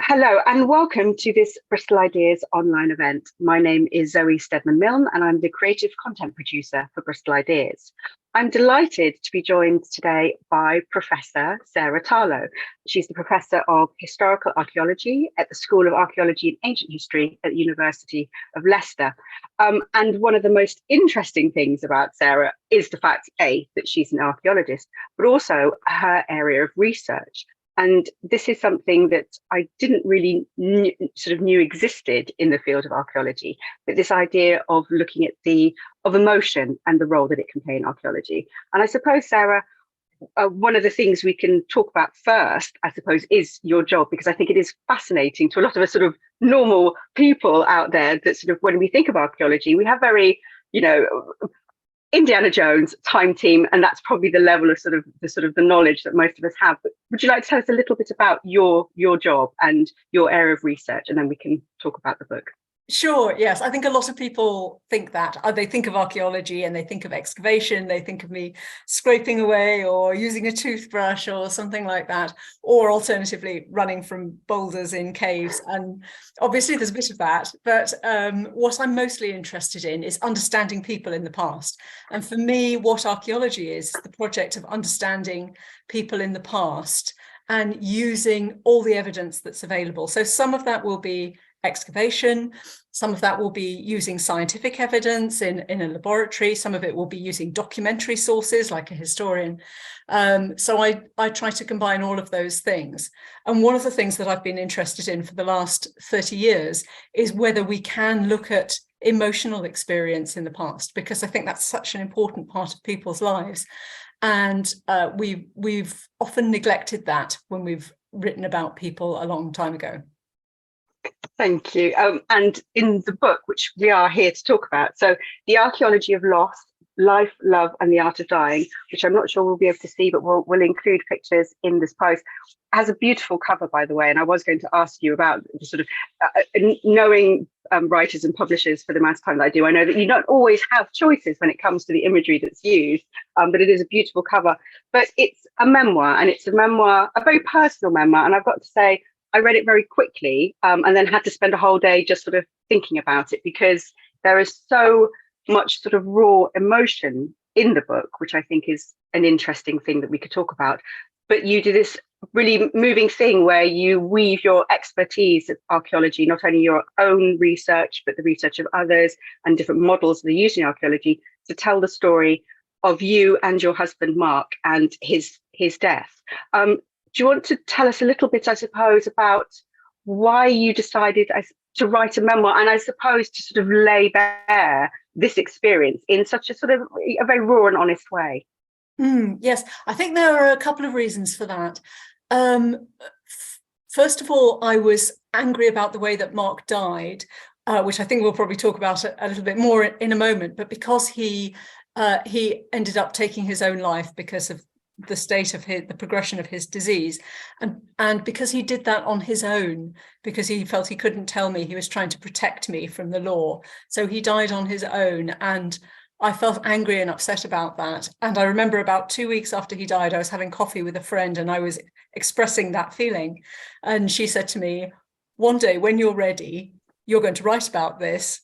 Hello and welcome to this Bristol Ideas online event. My name is Zoe Stedman-Milne and I'm the creative content producer for Bristol Ideas. I'm delighted to be joined today by Professor Sarah Tarlow. She's the Professor of Historical Archaeology at the School of Archaeology and Ancient History at the University of Leicester. And one of the most interesting things about Sarah is the fact, A, that she's an archaeologist, but also her area of research. And this is something that I didn't really knew existed in the field of archaeology, but this idea of looking at of emotion and the role that it can play in archaeology. And I suppose, Sarah, one of the things we can talk about first, I suppose, is your job, because I think it is fascinating to a lot of us sort of normal people out there that sort of, when we think of archaeology, we have very, Indiana Jones, time team, and that's probably the level of the knowledge that most of us have. But would you like to tell us a little bit about your job and your area of research, and then we can talk about the book? Sure, yes. I think a lot of people think that. They think of archaeology and they think of excavation, they think of me scraping away or using a toothbrush or something like that, or alternatively running from boulders in caves. And obviously there's a bit of that, but what I'm mostly interested in is understanding people in the past. And for me, what archaeology is the project of understanding people in the past and using all the evidence that's available. So some of that will be excavation, some of that will be using scientific evidence in a laboratory, some of it will be using documentary sources like a historian. So I try to combine all of those things. And one of the things that I've been interested in for the last 30 years is whether we can look at emotional experience in the past, because I think that's such an important part of people's lives. And we've often neglected that when we've written about people a long time ago. Thank you. And in the book, which we are here to talk about, so The Archaeology of Loss, Life, Love and the Art of Dying, which I'm not sure we'll be able to see, but we'll include pictures in this post, has a beautiful cover, by the way. And I was going to ask you about sort of knowing writers and publishers for the amount of time that I do. I know that you don't always have choices when it comes to the imagery that's used, but it is a beautiful cover. But it's a memoir, and it's a very personal memoir. And I've got to say, I read it very quickly and then had to spend a whole day just sort of thinking about it, because there is so much sort of raw emotion in the book, which I think is an interesting thing that we could talk about. But you do this really moving thing where you weave your expertise of archaeology, not only your own research, but the research of others and different models that are used in archaeology, to tell the story of you and your husband, Mark, and his death. Do you want to tell us a little bit, I suppose, about why you decided to write a memoir, and I suppose to sort of lay bare this experience in such a sort of a very raw and honest way? Yes, I think there are a couple of reasons for that. First of all, I was angry about the way that Mark died, which I think we'll probably talk about a little bit more in a moment, but because he ended up taking his own life because of the state of the progression of his disease, and because he did that on his own, because he felt he couldn't tell me, he was trying to protect me from the law, so he died on his own, and I felt angry and upset about that. And I remember about 2 weeks after he died, I was having coffee with a friend and I was expressing that feeling, and she said to me, "One day when you're ready, you're going to write about this."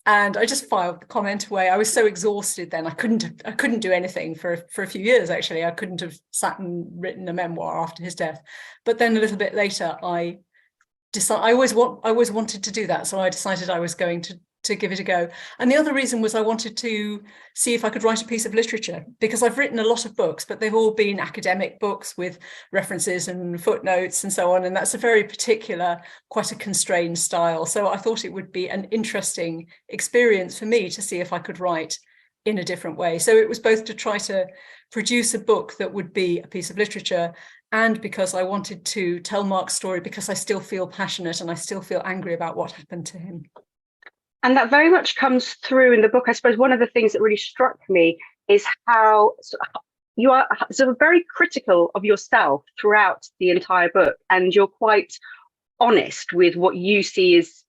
And I just filed the comment away. I was so exhausted then. I couldn't do anything for a few years, actually. I couldn't have sat and written a memoir after his death. But then a little bit later, I always wanted to do that. So I decided I was going to give it a go. And the other reason was I wanted to see if I could write a piece of literature, because I've written a lot of books, but they've all been academic books with references and footnotes and so on. And that's a very particular, quite a constrained style. So I thought it would be an interesting experience for me to see if I could write in a different way. So it was both to try to produce a book that would be a piece of literature, and because I wanted to tell Mark's story, because I still feel passionate and I still feel angry about what happened to him. And that very much comes through in the book. I suppose one of the things that really struck me is how you are sort of very critical of yourself throughout the entire book, and you're quite honest with what you see as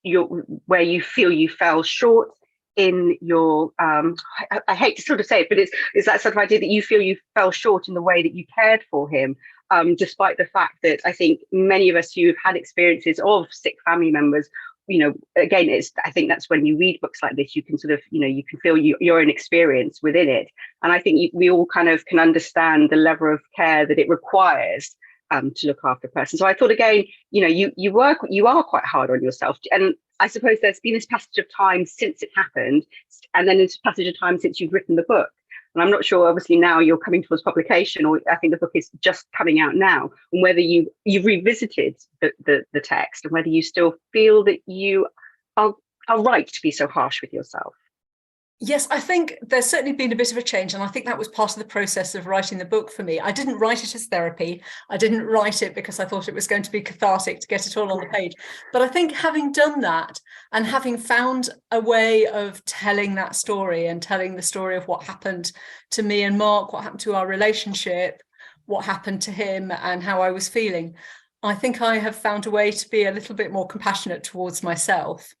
where you feel you fell short in your I hate to sort of say it, but it's that sort of idea that you feel you fell short in the way that you cared for him, despite the fact that I think many of us who've had experiences of sick family members, again, I think that's when you read books like this, you can sort of, you can feel your own experience within it. And I think we all kind of can understand the level of care that it requires to look after a person. So I thought, again, you are quite hard on yourself. And I suppose there's been this passage of time since it happened, and then this passage of time since you've written the book. And I'm not sure, obviously, now you're coming towards publication, or I think the book is just coming out now, and whether you've revisited the text and whether you still feel that you are right to be so harsh with yourself. Yes, I think there's certainly been a bit of a change, and I think that was part of the process of writing the book for me. I didn't write it as therapy. I didn't write it because I thought it was going to be cathartic to get it all on the page. But I think having done that and having found a way of telling that story and telling the story of what happened to me and Mark, what happened to our relationship, what happened to him and how I was feeling, I think I have found a way to be a little bit more compassionate towards myself.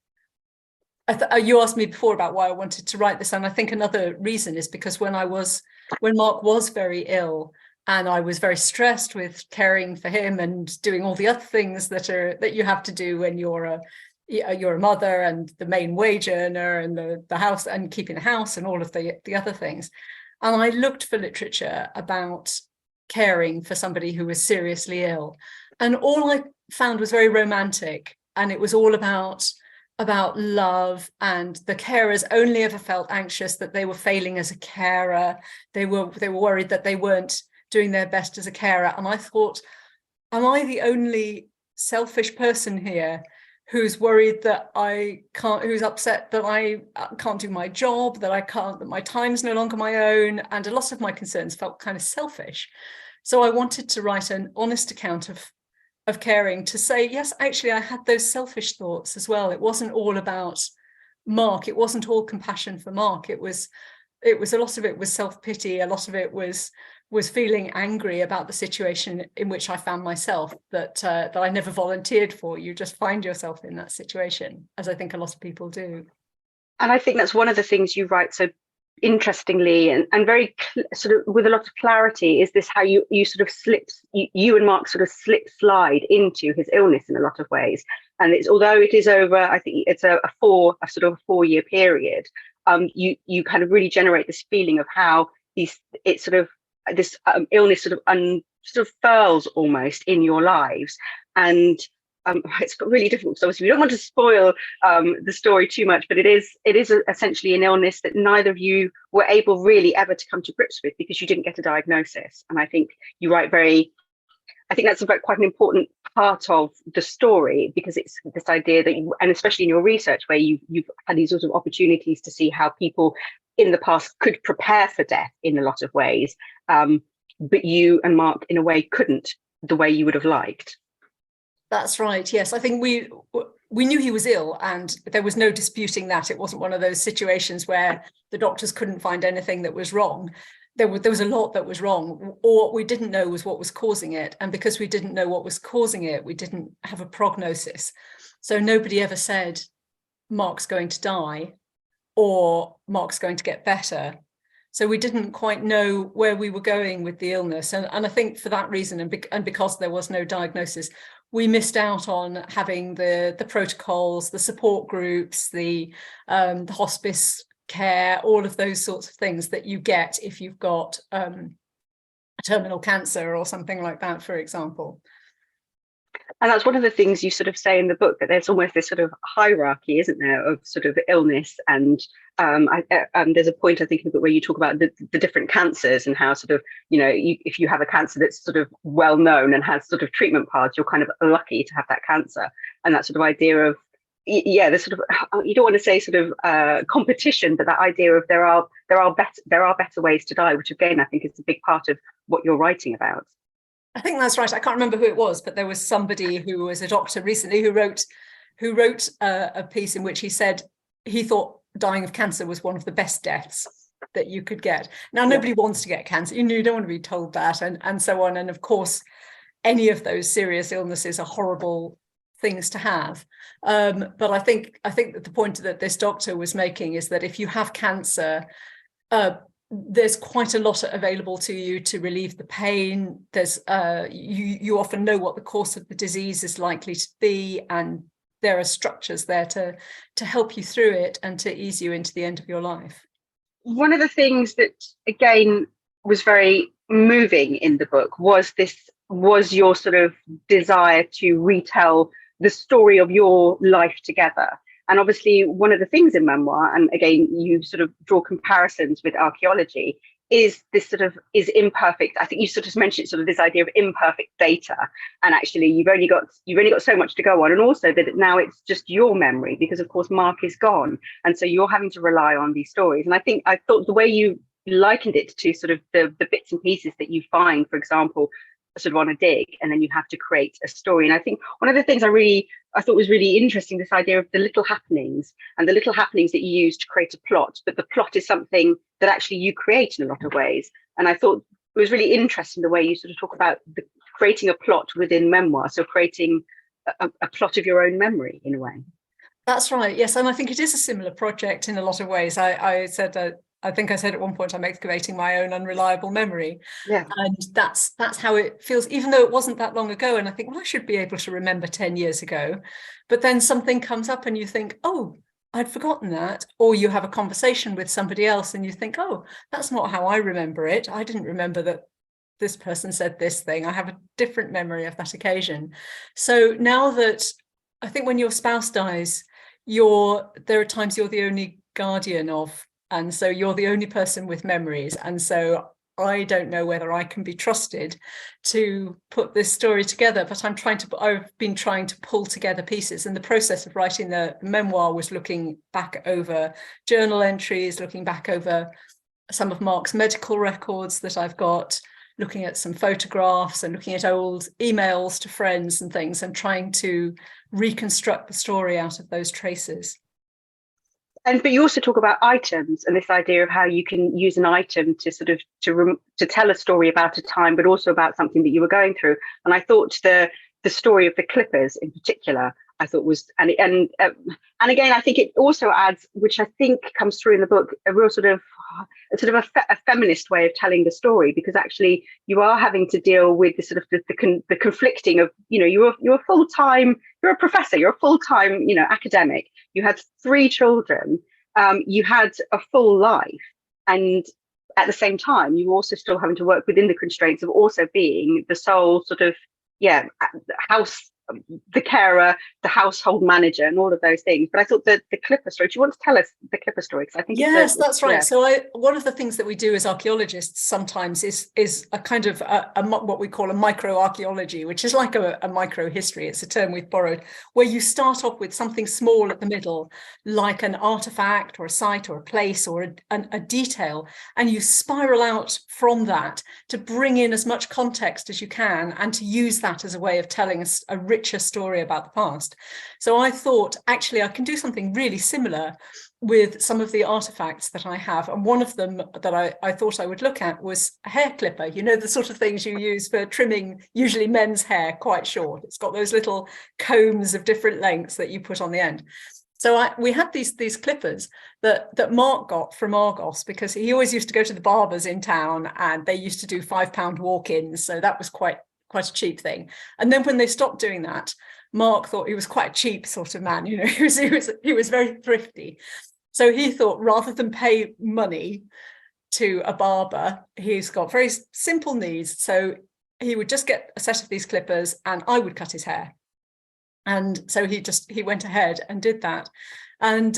You asked me before about why I wanted to write this, and I think another reason is because when Mark was very ill and I was very stressed with caring for him and doing all the other things that you have to do when you're a mother and the main wage earner and the house and keeping the house and all of the other things, and I looked for literature about caring for somebody who was seriously ill, and all I found was very romantic, and it was all about love, and the carers only ever felt anxious that they were failing as a carer. They were worried that they weren't doing their best as a carer. And I thought, am I the only selfish person here who's worried that who's upset that I can't do my job, that my time's no longer my own? And a lot of my concerns felt kind of selfish. So I wanted to write an honest account of caring, to say, yes, actually, I had those selfish thoughts as well. It wasn't all about Mark. It wasn't all compassion for Mark. It was a lot of it was self-pity. A lot of it was feeling angry about the situation in which I found myself, that I never volunteered for. You just find yourself in that situation, as I think a lot of people do. And I think that's one of the things you write so interestingly and very sort of with a lot of clarity, is this how you sort of you and Mark sort of slide into his illness in a lot of ways. And although it is over, I think it's a 4-year period, you kind of really generate this feeling of how this illness sort of furls almost in your lives. And it's really difficult, because obviously we don't want to spoil the story too much, but it is essentially an illness that neither of you were able really ever to come to grips with, because you didn't get a diagnosis. And I think you write I think that's quite an important part of the story, because it's this idea that and especially in your research, where you've had these sorts of opportunities to see how people in the past could prepare for death in a lot of ways, but you and Mark in a way couldn't, the way you would have liked. That's right. Yes, I think we knew he was ill, and there was no disputing that. It wasn't one of those situations where the doctors couldn't find anything that was wrong. There was a lot that was wrong, or what we didn't know was what was causing it. And because we didn't know what was causing it, we didn't have a prognosis. So nobody ever said, Mark's going to die, or Mark's going to get better. So we didn't quite know where we were going with the illness. And I think for that reason, and because there was no diagnosis, we missed out on having the protocols, the support groups, the hospice care, all of those sorts of things that you get if you've got terminal cancer or something like that, for example. And that's one of the things you sort of say in the book, that there's almost this sort of hierarchy, isn't there, of sort of illness. And there's a point, I think, in the book where you talk about the different cancers, and how sort of, if you have a cancer that's sort of well known and has sort of treatment paths, you're kind of lucky to have that cancer. And that sort of idea of, there's sort of, you don't want to say sort of competition, but that idea of there are better ways to die, which again I think is a big part of what you're writing about. I think that's right. I can't remember who it was, but there was somebody who was a doctor recently who wrote a piece in which he said he thought dying of cancer was one of the best deaths that you could get. Now, nobody wants to get cancer. You don't want to be told that, and so on. And of course, any of those serious illnesses are horrible things to have. But I think that the point that this doctor was making is that if you have cancer, there's quite a lot available to you to relieve the pain. There's you often know what the course of the disease is likely to be, and there are structures there to help you through it and to ease you into the end of your life. One of the things that again was very moving in the book was your sort of desire to retell the story of your life together. And obviously one of the things in memoir, and again you sort of draw comparisons with archaeology, is this sort of is imperfect. I think you sort of mentioned sort of this idea of imperfect data, and actually you've only got so much to go on, and also that now it's just your memory, because of course Mark is gone, and so you're having to rely on these stories. And I thought the way you likened it to sort of the bits and pieces that you find, for example, sort of on a dig, and then you have to create a story. And I think one of the things I thought was really interesting, this idea of the little happenings, and the little happenings that you use to create a plot, but the plot is something that actually you create in a lot of ways. And I thought it was really interesting the way you sort of talk about creating a plot within memoir, so creating a plot of your own memory in a way. That's right, yes, and I think it is a similar project in a lot of ways. I think I said at one point, I'm excavating my own unreliable memory. Yeah. And that's how it feels, even though it wasn't that long ago. And I think, well, I should be able to remember 10 years ago. But then something comes up and you think, oh, I'd forgotten that. Or you have a conversation with somebody else and you think, oh, that's not how I remember it. I didn't remember that this person said this thing. I have a different memory of that occasion. So now that I think when your spouse dies, there are times you're the only guardian of. And so you're the only person with memories. And so I don't know whether I can be trusted to put this story together, but I've been trying to pull together pieces. And the process of writing the memoir was looking back over journal entries, looking back over some of Mark's medical records that I've got, looking at some photographs and looking at old emails to friends and things, and trying to reconstruct the story out of those traces. But you also talk about items, and this idea of how you can use an item to sort of to tell a story about a time, but also about something that you were going through. And I thought the story of the clippers in particular, I thought was, and again, I think it also adds, which I think comes through in the book, a real sort of a feminist way of telling the story, because actually you are having to deal with the sort of the conflicting of, you're a full-time, you're a professor, you're a full-time, academic, you had 3 children, you had a full life, and at the same time you also still having to work within the constraints of also being the sole sort of the carer, the household manager, and all of those things. But I thought that the Clipper story, do you want to tell us the Clipper story? Because I think yes, that's right. Yeah. So one of the things that we do as archaeologists sometimes is a kind of what we call a microarchaeology, which is like a micro history. It's a term we've borrowed, where you start off with something small at the middle, like an artifact or a site or a place or a detail, and you spiral out from that to bring in as much context as you can, and to use that as a way of telling a richer story about the past. So I thought, actually, I can do something really similar with some of the artifacts that I have. And one of them that I thought I would look at was a hair clipper, the sort of things you use for trimming, usually men's hair, quite short. It's got those little combs of different lengths that you put on the end. So we had these clippers that Mark got from Argos, because he always used to go to the barbers in town, and they used to do £5 walk-ins. So that was quite a cheap thing. And then when they stopped doing that, Mark thought he was quite a cheap sort of man. He was very thrifty. So he thought, rather than pay money to a barber, he's got very simple needs. So he would just get a set of these clippers and I would cut his hair. And so he went ahead and did that. And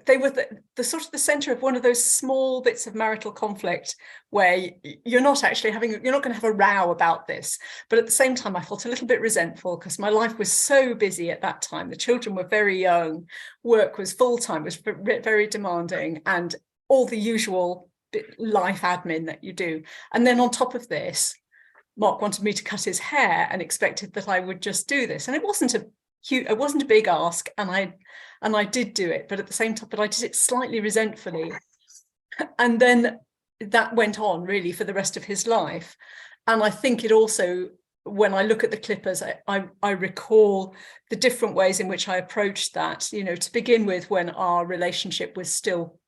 they were the sort of the center of one of those small bits of marital conflict where you're not going to have a row about this. But at the same time, I felt a little bit resentful because my life was so busy at that time. The children were very young, work was full-time, was very demanding, and all the usual life admin that you do. And then on top of this, Mark wanted me to cut his hair and expected that I would just do this. And it wasn't a big ask, and I did do it, but at the same time, I did it slightly resentfully. And then that went on really for the rest of his life. And I think it also, when I look at the clippers, I recall the different ways in which I approached that, to begin with, when our relationship was still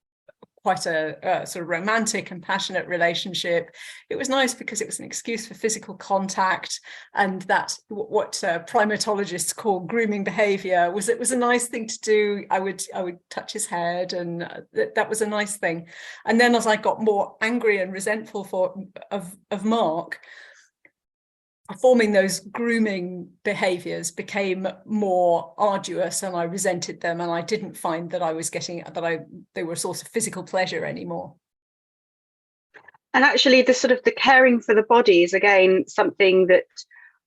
quite a sort of romantic and passionate relationship. It was nice because it was an excuse for physical contact, and that what primatologists call grooming behavior was a nice thing to do. I would touch his head, and that was a nice thing. And then as I got more angry and resentful of Mark, performing those grooming behaviors became more arduous, and I resented them, and I didn't find that they were a source of physical pleasure anymore. And actually, the caring for the body is again something that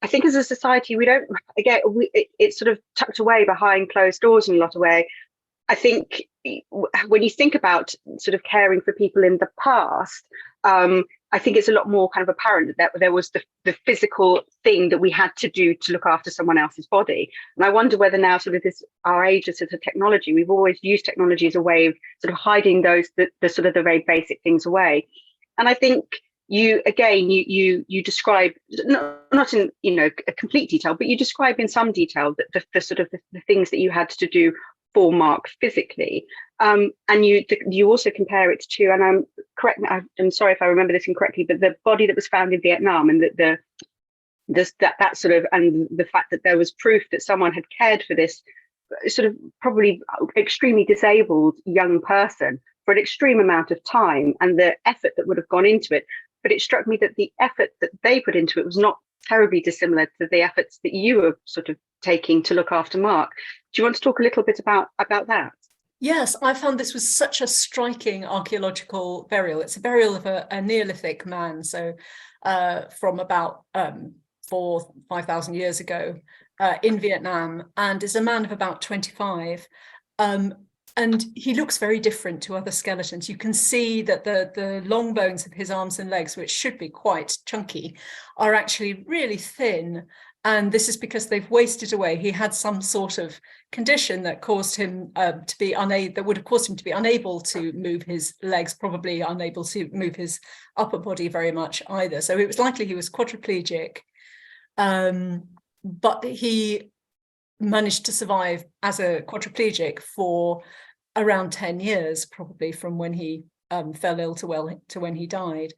I think as a society we don't it's sort of tucked away behind closed doors in a lot of way. I think when you think about sort of caring for people in the past, I think it's a lot more kind of apparent that there was the physical thing that we had to do to look after someone else's body. And I wonder whether now sort of our age of sort of technology, we've always used technology as a way of sort of hiding the sort of the very basic things away. And I think you describe, not in a complete detail, but you describe in some detail that the sort of the things that you had to do for Mark physically, and you also compare it to, and I'm sorry if I remember this incorrectly, but the body that was found in Vietnam, and that sort of, and the fact that there was proof that someone had cared for this sort of probably extremely disabled young person for an extreme amount of time, and the effort that would have gone into it. But it struck me that the effort that they put into it was not terribly dissimilar to the efforts that you were sort of taking to look after Mark. Do you want to talk a little bit about that? Yes, I found this was such a striking archaeological burial. It's a burial of a Neolithic man, so from about 4,000-5,000 years ago in Vietnam, and is a man of about 25. And he looks very different to other skeletons. You can see that the long bones of his arms and legs, which should be quite chunky, are actually really thin. And this is because they've wasted away. He had some sort of condition that caused him that would have caused him to be unable to move his legs, probably unable to move his upper body very much either. So it was likely he was quadriplegic, but he managed to survive as a quadriplegic for around 10 years, probably from when he fell ill to when he died.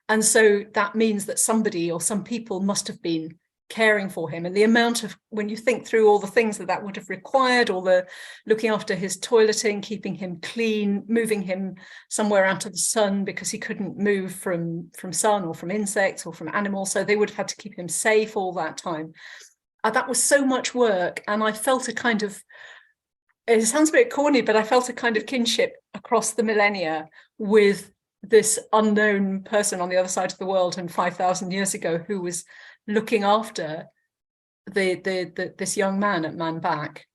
And so that means that somebody or some people must have been caring for him, and the amount of, when you think through all the things that would have required, all the looking after his toileting, keeping him clean, moving him somewhere out of the sun because he couldn't move from sun or from insects or from animals, so they would have had to keep him safe all that time. That was so much work, and I felt a kind of, it sounds a bit corny, but I felt a kind of kinship across the millennia with this unknown person on the other side of the world and 5,000 years ago who was looking after this young man at Man Back,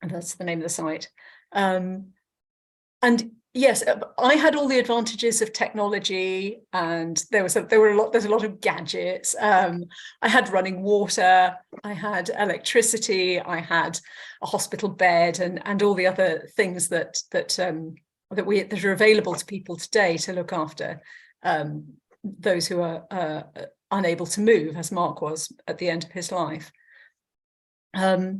and that's the name of the site. And yes, I had all the advantages of technology, and there's a lot of gadgets. I had running water, I had electricity, I had a hospital bed, and all the other things that are available to people today to look after those who are unable to move, as Mark was at the end of his life. But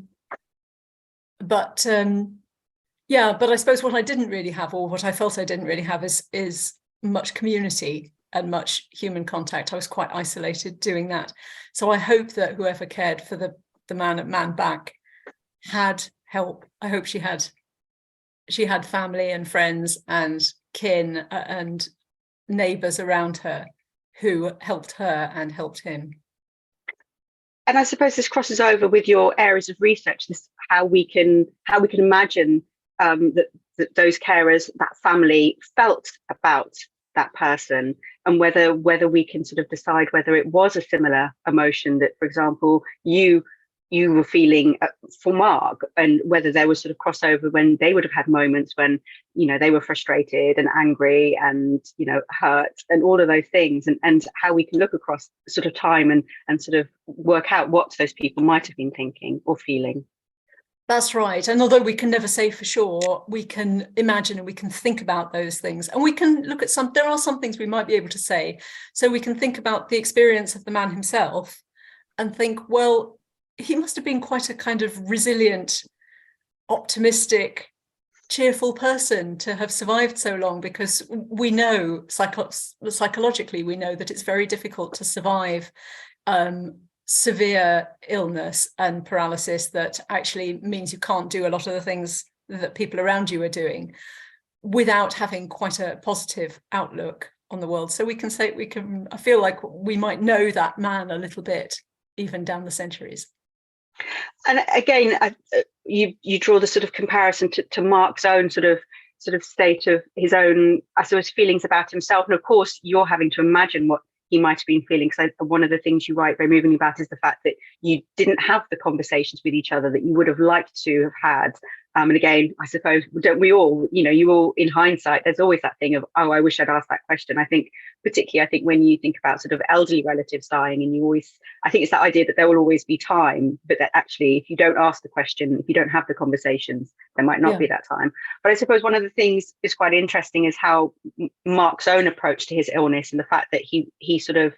I suppose what I didn't really have, or what I felt I didn't really have, is much community and much human contact. I was quite isolated doing that. So I hope that whoever cared for the man at Man Back had help. I hope she had family and friends and kin and neighbours around her who helped her and helped him. And I suppose this crosses over with your areas of research, this how we can imagine that those carers, that family, felt about that person, and whether we can sort of decide whether it was a similar emotion that, for example, you were feeling for Mark, and whether there was sort of crossover when they would have had moments when, they were frustrated and angry and, hurt and all of those things, and how we can look across sort of time and sort of work out what those people might have been thinking or feeling. That's right. And although we can never say for sure, we can imagine and we can think about those things, and we can look at there are some things we might be able to say. So we can think about the experience of the man himself and think, well, he must have been quite a kind of resilient, optimistic, cheerful person to have survived so long, because we know psychologically, we know that it's very difficult to survive severe illness and paralysis that actually means you can't do a lot of the things that people around you are doing without having quite a positive outlook on the world. So I feel like we might know that man a little bit even down the centuries. And again, you draw the sort of comparison to Mark's own sort of state of his own, I suppose, feelings about himself. And of course, you're having to imagine what he might have been feeling. So one of the things you write very movingly about is the fact that you didn't have the conversations with each other that you would have liked to have had. And again, I suppose, don't we all, you all, in hindsight, there's always that thing of, oh, I wish I'd asked that question. I think when you think about sort of elderly relatives dying, and I think it's that idea that there will always be time, but that actually, if you don't ask the question, if you don't have the conversations, there might not be that time. But I suppose one of the things is quite interesting is how Mark's own approach to his illness, and the fact that he sort of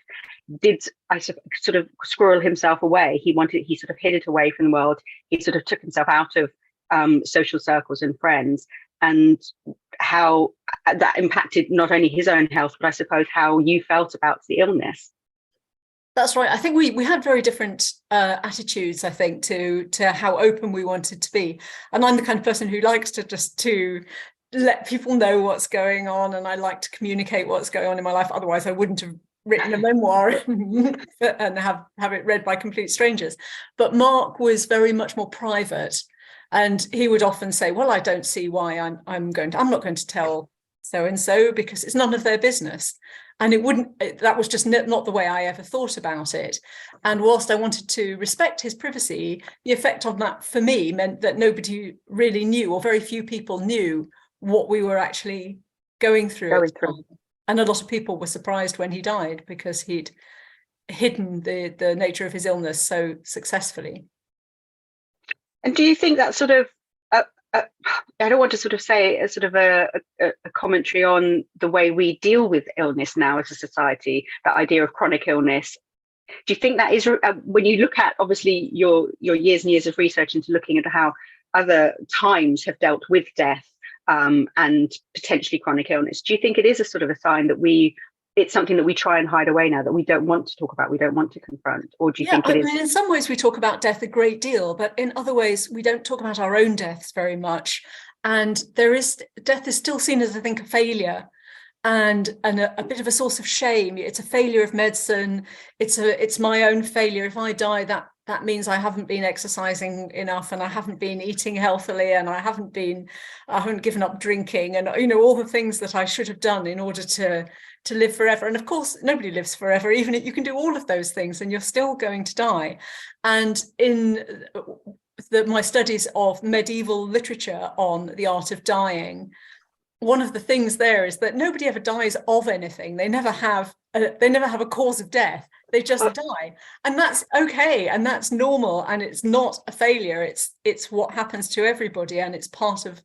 did, sort of squirrel himself away. He sort of hid it away from the world. He sort of took himself out of social circles and friends, and how that impacted not only his own health, but I suppose how you felt about the illness. That's right. I think we had very different attitudes, I think, to how open we wanted to be. And I'm the kind of person who likes to let people know what's going on, and I like to communicate what's going on in my life. Otherwise, I wouldn't have written a memoir and have it read by complete strangers. But Mark was very much more private. And he would often say, well, I don't see why I'm not going to tell so-and-so, because it's none of their business. And that was just not the way I ever thought about it. And whilst I wanted to respect his privacy, the effect on that for me meant that nobody really knew, or very few people knew, what we were actually going through. And a lot of people were surprised when he died, because he'd hidden the nature of his illness so successfully. And do you think that sort of, I don't want to sort of say a sort of a commentary on the way we deal with illness now as a society, that idea of chronic illness. Do you think that is, when you look at obviously your years and years of research into looking at how other times have dealt with death and potentially chronic illness, do you think it is a sort of a sign that it's something that we try and hide away now, that we don't want to talk about, we don't want to confront? Or do you think it is? In some ways we talk about death a great deal, but in other ways we don't talk about our own deaths very much. And death is still seen as, I think, a failure and a bit of a source of shame. It's a failure of medicine. It's my own failure. If I die, that means I haven't been exercising enough, and I haven't been eating healthily, and I haven't given up drinking, and all the things that I should have done in order to live forever. And of course, nobody lives forever. Even if you can do all of those things, and you're still going to die. And in my studies of medieval literature on the art of dying, one of the things there is that nobody ever dies of anything. They never have a cause of death. They just die, and that's okay, and that's normal, and it's not a failure. It's what happens to everybody, and it's part of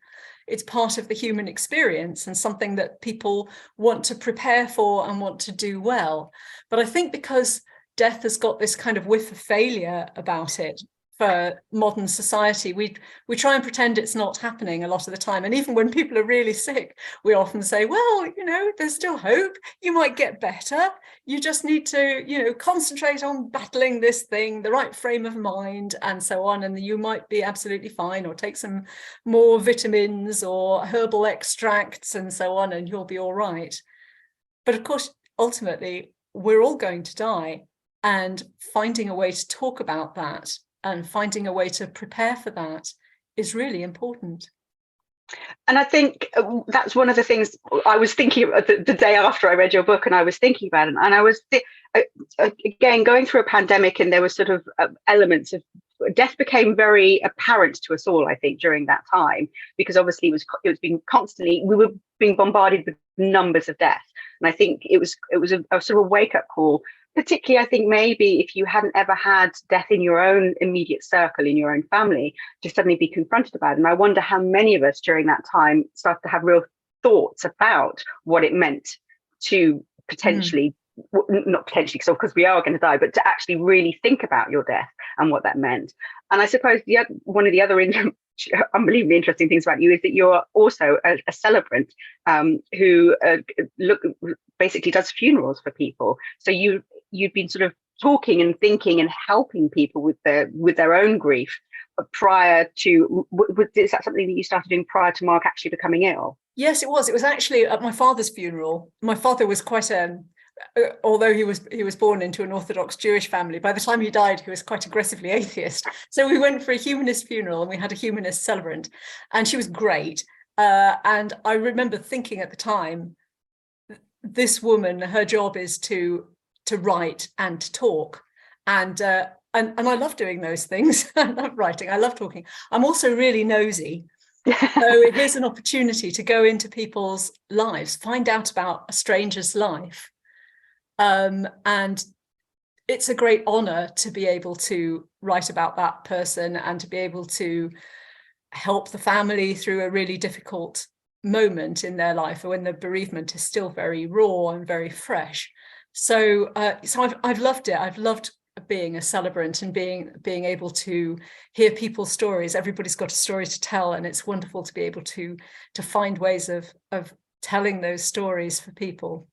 the human experience, and something that people want to prepare for and want to do well. But I think because death has got this kind of whiff of failure about it for modern society, we try and pretend it's not happening a lot of the time. And even when people are really sick, we often say, well, there's still hope. You might get better. You just need to, concentrate on battling this thing, the right frame of mind, and so on. And you might be absolutely fine, or take some more vitamins or herbal extracts and so on, and you'll be all right. But of course, ultimately, we're all going to die, and finding a way to talk about that and finding a way to prepare for that is really important. And I think that's one of the things I was thinking about the day after I read your book, and I was thinking about it. And I was, again, going through a pandemic, and there were sort of elements of death became very apparent to us all, I think, during that time, because obviously it was being constantly, we were being bombarded with numbers of death. And I think it was a sort of a wake-up call. Particularly, I think maybe if you hadn't ever had death in your own immediate circle, in your own family, to suddenly be confronted about it. And I wonder how many of us during that time started to have real thoughts about what it meant to potentially, not potentially, because we are going to die, but to actually really think about your death and what that meant. And I suppose one of the other unbelievably interesting things about you is that you're also a celebrant who basically does funerals for people. So you've been sort of talking and thinking and helping people with their own grief prior to. Is that something that you started doing prior to Mark actually becoming ill? Yes, it was. It was actually at my father's funeral. My father was quite although he was born into an Orthodox Jewish family, by the time he died, he was quite aggressively atheist. So we went for a humanist funeral and we had a humanist celebrant, and she was great. And I remember thinking at the time, this woman, her job is to write and to talk. And I love doing those things. I love writing. I love talking. I'm also really nosy. So here's an opportunity to go into people's lives, find out about a stranger's life. And it's a great honor to be able to write about that person and to be able to help the family through a really difficult moment in their life when the bereavement is still very raw and very fresh. So I've loved it. I've loved being a celebrant and being able to hear people's stories. Everybody's got a story to tell, and it's wonderful to be able to find ways of telling those stories for people.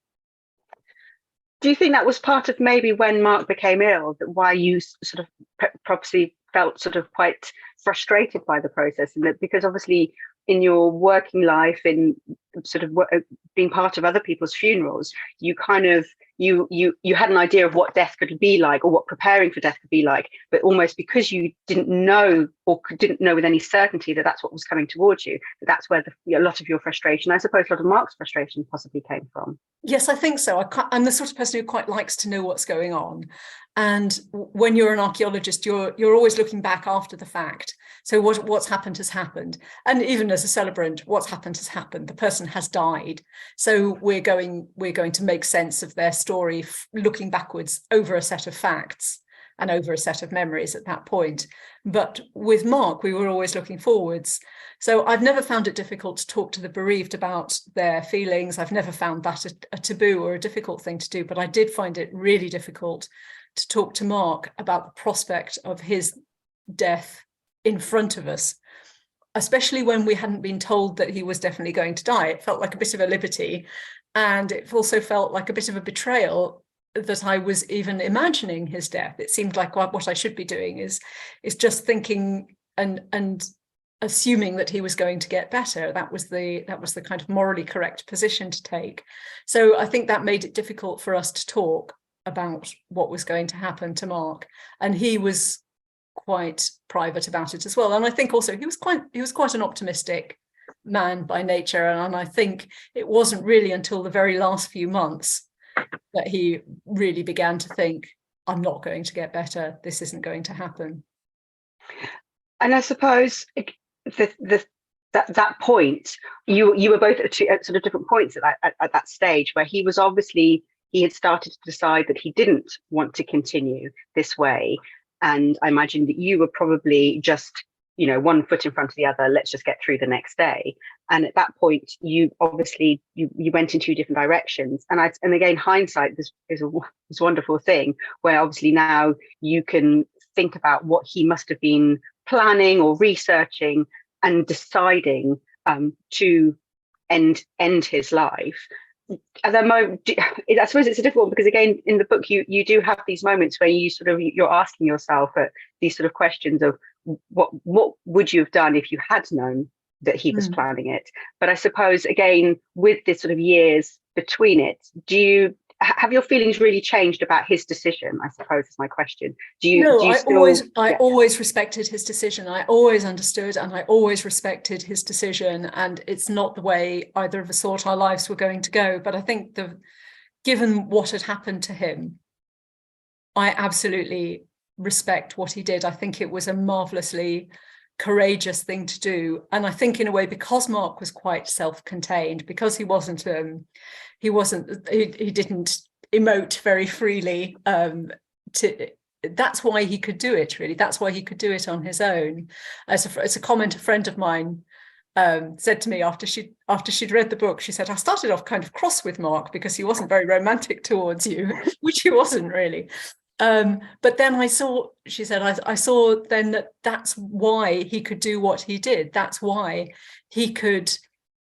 Do you think that was part of maybe when Mark became ill, that why you sort of probably felt sort of quite frustrated by the process? And that because obviously in your working life, in sort of being part of other people's funerals, you kind of you had an idea of what death could be like, or what preparing for death could be like, but almost because you didn't know, or didn't know with any certainty that that's what was coming towards you, that's where a lot of your frustration, I suppose a lot of Mark's frustration, possibly came from. Yes, I think so. I'm the sort of person who quite likes to know what's going on. And when you're an archaeologist, you're always looking back after the fact. So what's happened has happened. And even as a celebrant, what's happened has happened. The person has died. So we're going to make sense of their story, looking backwards over a set of facts and over a set of memories at that point. But with Mark, we were always looking forwards. So I've never found it difficult to talk to the bereaved about their feelings. I've never found that a taboo or a difficult thing to do, but I did find it really difficult to talk to Mark about the prospect of his death in front of us, especially when we hadn't been told that he was definitely going to die. It felt like a bit of a liberty, and it also felt like a bit of a betrayal that I was even imagining his death. It seemed like what I should be doing is just thinking and assuming that he was going to get better. That was the kind of morally correct position to take. So I think that made it difficult for us to talk about what was going to happen to Mark, and he was quite private about it as well. And I think also he was quite an optimistic man by nature, and I think it wasn't really until the very last few months that he really began to think, I'm not going to get better, this isn't going to happen. And I suppose that point, you were both at sort of different points at that stage, where he was obviously, he had started to decide that he didn't want to continue this way. And I imagine that you were probably just, one foot in front of the other, let's just get through the next day. And at that point, you obviously, you went in two different directions. And again, hindsight is this wonderful thing, where obviously now you can think about what he must have been planning or researching and deciding to end his life. At that moment, I suppose it's a difficult one, because again, in the book, you do have these moments where you're asking yourself these sort of questions of what would you have done if you had known that he was planning it. But I suppose again, with this sort of years between it, have your feelings really changed about his decision? I suppose is my question. I always respected his decision. I always understood and I always respected his decision. And it's not the way either of us thought our lives were going to go. But I think given what had happened to him, I absolutely respect what he did. I think it was a marvelously courageous thing to do. And I think in a way, because Mark was quite self-contained, because he didn't emote very freely, that's why he could do it, really. That's why he could do it on his own. As a comment a friend of mine said to me after she'd read the book, she said, I started off kind of cross with Mark because he wasn't very romantic towards you, which he wasn't really. But then she said, I saw then that that's why he could do what he did. That's why he could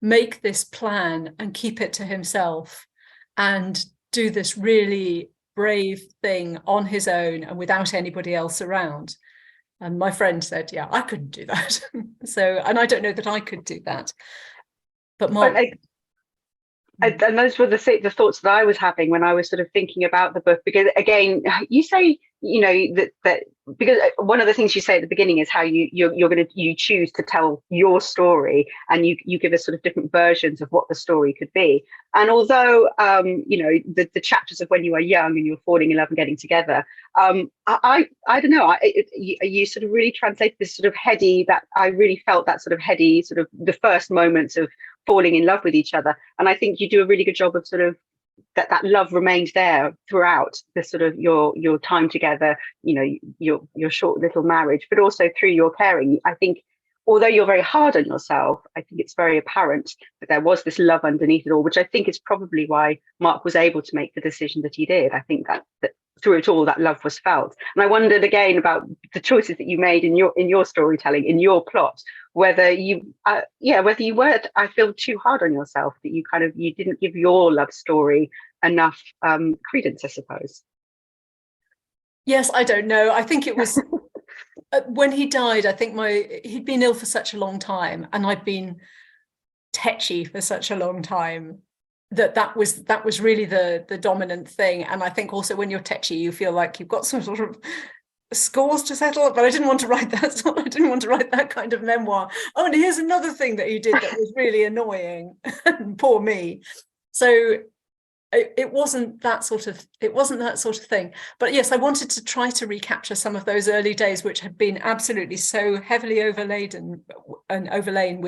make this plan and keep it to himself and do this really brave thing on his own and without anybody else around. And my friend said, yeah, I couldn't do that. So, and I don't know that I could do that. But Mark. And those were the thoughts that I was having when I was sort of thinking about the book, because again, you say, you know, that because one of the things you say at the beginning is how you choose to tell your story, and you give us sort of different versions of what the story could be. And although you know, the chapters of when you are young and you're falling in love and getting together, I don't know, you sort of really translated this sort of heady, that I really felt that sort of heady, sort of the first moments of falling in love with each other. And I think you do a really good job of sort of that love remained there throughout the sort of your time together, you know, your short little marriage, but also through your caring. I think although you're very hard on yourself, I think it's very apparent that there was this love underneath it all, which I think is probably why Mark was able to make the decision that he did. I think that through it all, that love was felt. And I wondered again about the choices that you made in your storytelling, in your plot, whether you were, I feel, too hard on yourself, that you didn't give your love story enough credence, I suppose. Yes, I don't know. I think it was when he died, I think he'd been ill for such a long time, and I'd been tetchy for such a long time, that was really the dominant thing. And I think also when you're tetchy, you feel like you've got some sort of scores to settle, but I didn't want to write that. So I didn't want to write that kind of memoir. Oh, and here's another thing that he did that was really annoying. Poor me. So it wasn't that sort of thing. But yes, I wanted to try to recapture some of those early days, which had been absolutely so heavily overladen and overlain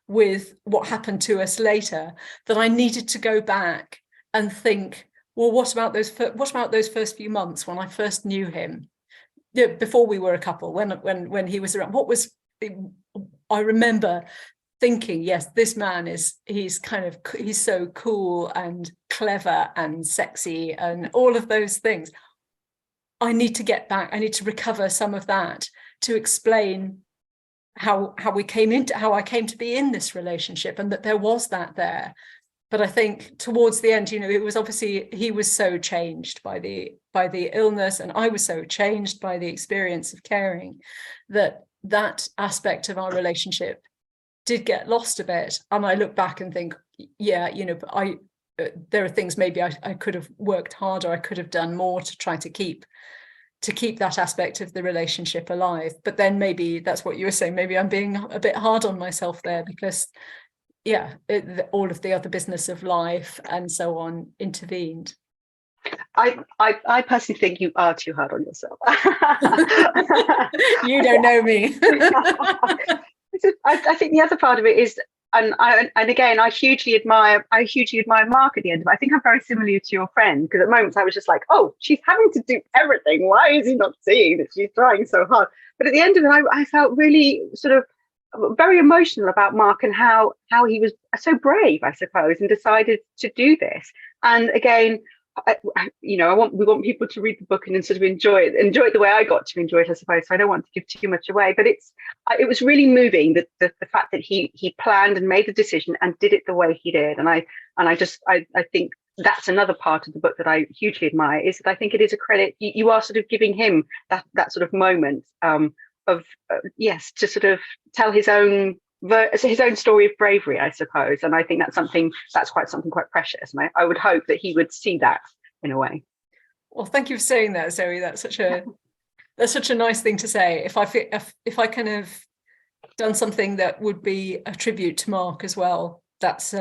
with what happened to us later, that I needed to go back and think, well, what about those first few months when I first knew him, before we were a couple, when he was around? I remember thinking, yes, this man he's so cool and clever and sexy and all of those things. I need to get back. I need to recover some of that to explain how I came to be in this relationship, and that there was that there. But I think towards the end, you know, it was obviously he was so changed by the illness, and I was so changed by the experience of caring, that aspect of our relationship did get lost a bit. And I look back and think, yeah, you know, there are things maybe I could have worked harder, I could have done more to try to keep that aspect of the relationship alive. But then maybe that's what you were saying, maybe I'm being a bit hard on myself there, because yeah, all of the other business of life and so on intervened. I personally think you are too hard on yourself. You don't know me. I think the other part of it is, and again, I hugely admire Mark at the end of it. I think I'm very similar to your friend, because at moments I was just like, oh, she's having to do everything. Why is he not seeing that she's trying so hard? But at the end of it, I felt really sort of very emotional about Mark, and how he was so brave, I suppose, and decided to do this. And again, we want people to read the book and then sort of enjoy it the way I got to enjoy it, I suppose. So I don't want to give too much away, but it was really moving, the fact that he planned and made the decision and did it the way he did. And I think that's another part of the book that I hugely admire, is that I think it is a credit. You are sort of giving him that sort of moment to sort of tell his own story of bravery, I suppose. And I think that's quite precious. And I would hope that he would see that in a way. Well, thank you for saying that, Zoe. That's such a nice thing to say. If I kind of done something that would be a tribute to Mark as well, that's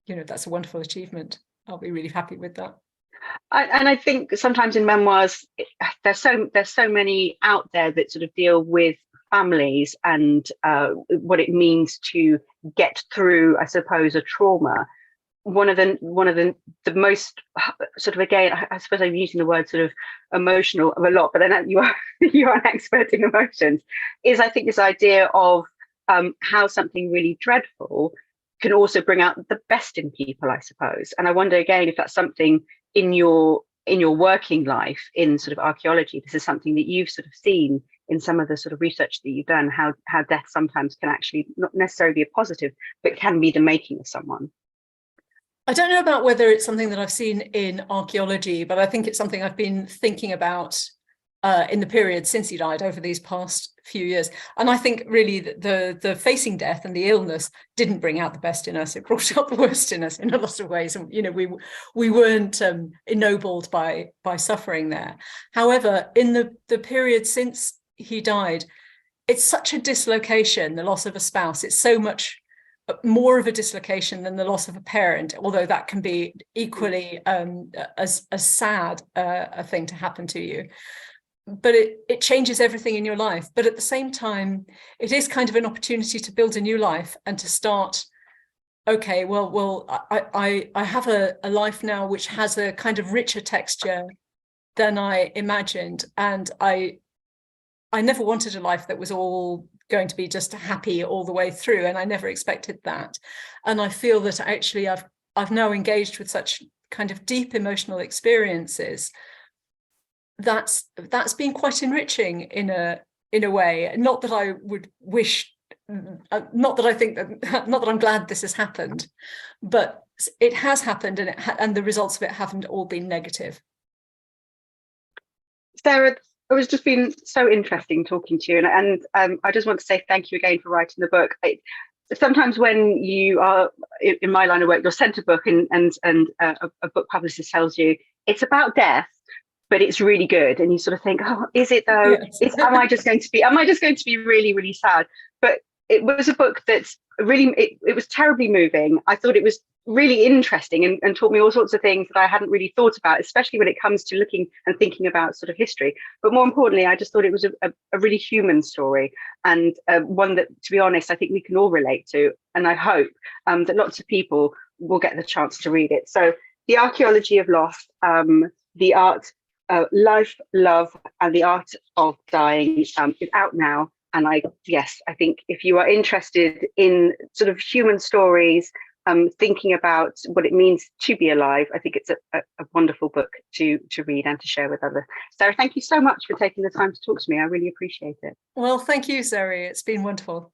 that's a wonderful achievement. I'll be really happy with that. And I think sometimes in memoirs, there's so many out there that sort of deal with families and what it means to get through, I suppose, a trauma. One of the most sort of, again, I suppose I'm using the word sort of emotional a lot, but then you are an expert in emotions, is I think this idea of how something really dreadful can also bring out the best in people, I suppose. And I wonder again if that's something in your in your working life in sort of archaeology, this is something that you've sort of seen in some of the sort of research that you've done, how death sometimes can actually not necessarily be a positive, but can be the making of someone. I don't know about whether it's something that I've seen in archaeology, but I think it's something I've been thinking about in the period since he died over these past few years. And I think really the facing death and the illness didn't bring out the best in us. It brought out the worst in us in a lot of ways. And, you know, we weren't ennobled by suffering there. However, in the period since he died, it's such a dislocation, the loss of a spouse. It's so much more of a dislocation than the loss of a parent, although that can be equally as sad a thing to happen to you. But it changes everything in your life. But at the same time, it is kind of an opportunity to build a new life and to start, okay, well, I have a life now which has a kind of richer texture than I imagined. And I never wanted a life that was all going to be just happy all the way through, and I never expected that. And I feel that actually I've now engaged with such kind of deep emotional experiences that's been quite enriching in a way. Not that I would wish, not that I'm glad this has happened, but it has happened, and the results of it haven't all been negative. Sarah, it was just been so interesting talking to you, and I just want to say thank you again for writing the book. Sometimes when you are in my line of work, you're sent a book, and a book publicist tells you it's about death, but it's really good, and you sort of think, oh, is it though? Yes. Am I just going to be really, really sad? But it was a book that's really, it was terribly moving. I thought it was really interesting and taught me all sorts of things that I hadn't really thought about, especially when it comes to looking and thinking about sort of history. But more importantly, I just thought it was a really human story, and one that, to be honest, I think we can all relate to. And I hope that lots of people will get the chance to read it. So The Archaeology of Loss, the art, life, love, and the art of dying is out now. And I think if you are interested in sort of human stories, thinking about what it means to be alive, I think it's a wonderful book to read and to share with others. Sarah, thank you so much for taking the time to talk to me. I really appreciate it. Well, thank you, Zoe. It's been wonderful.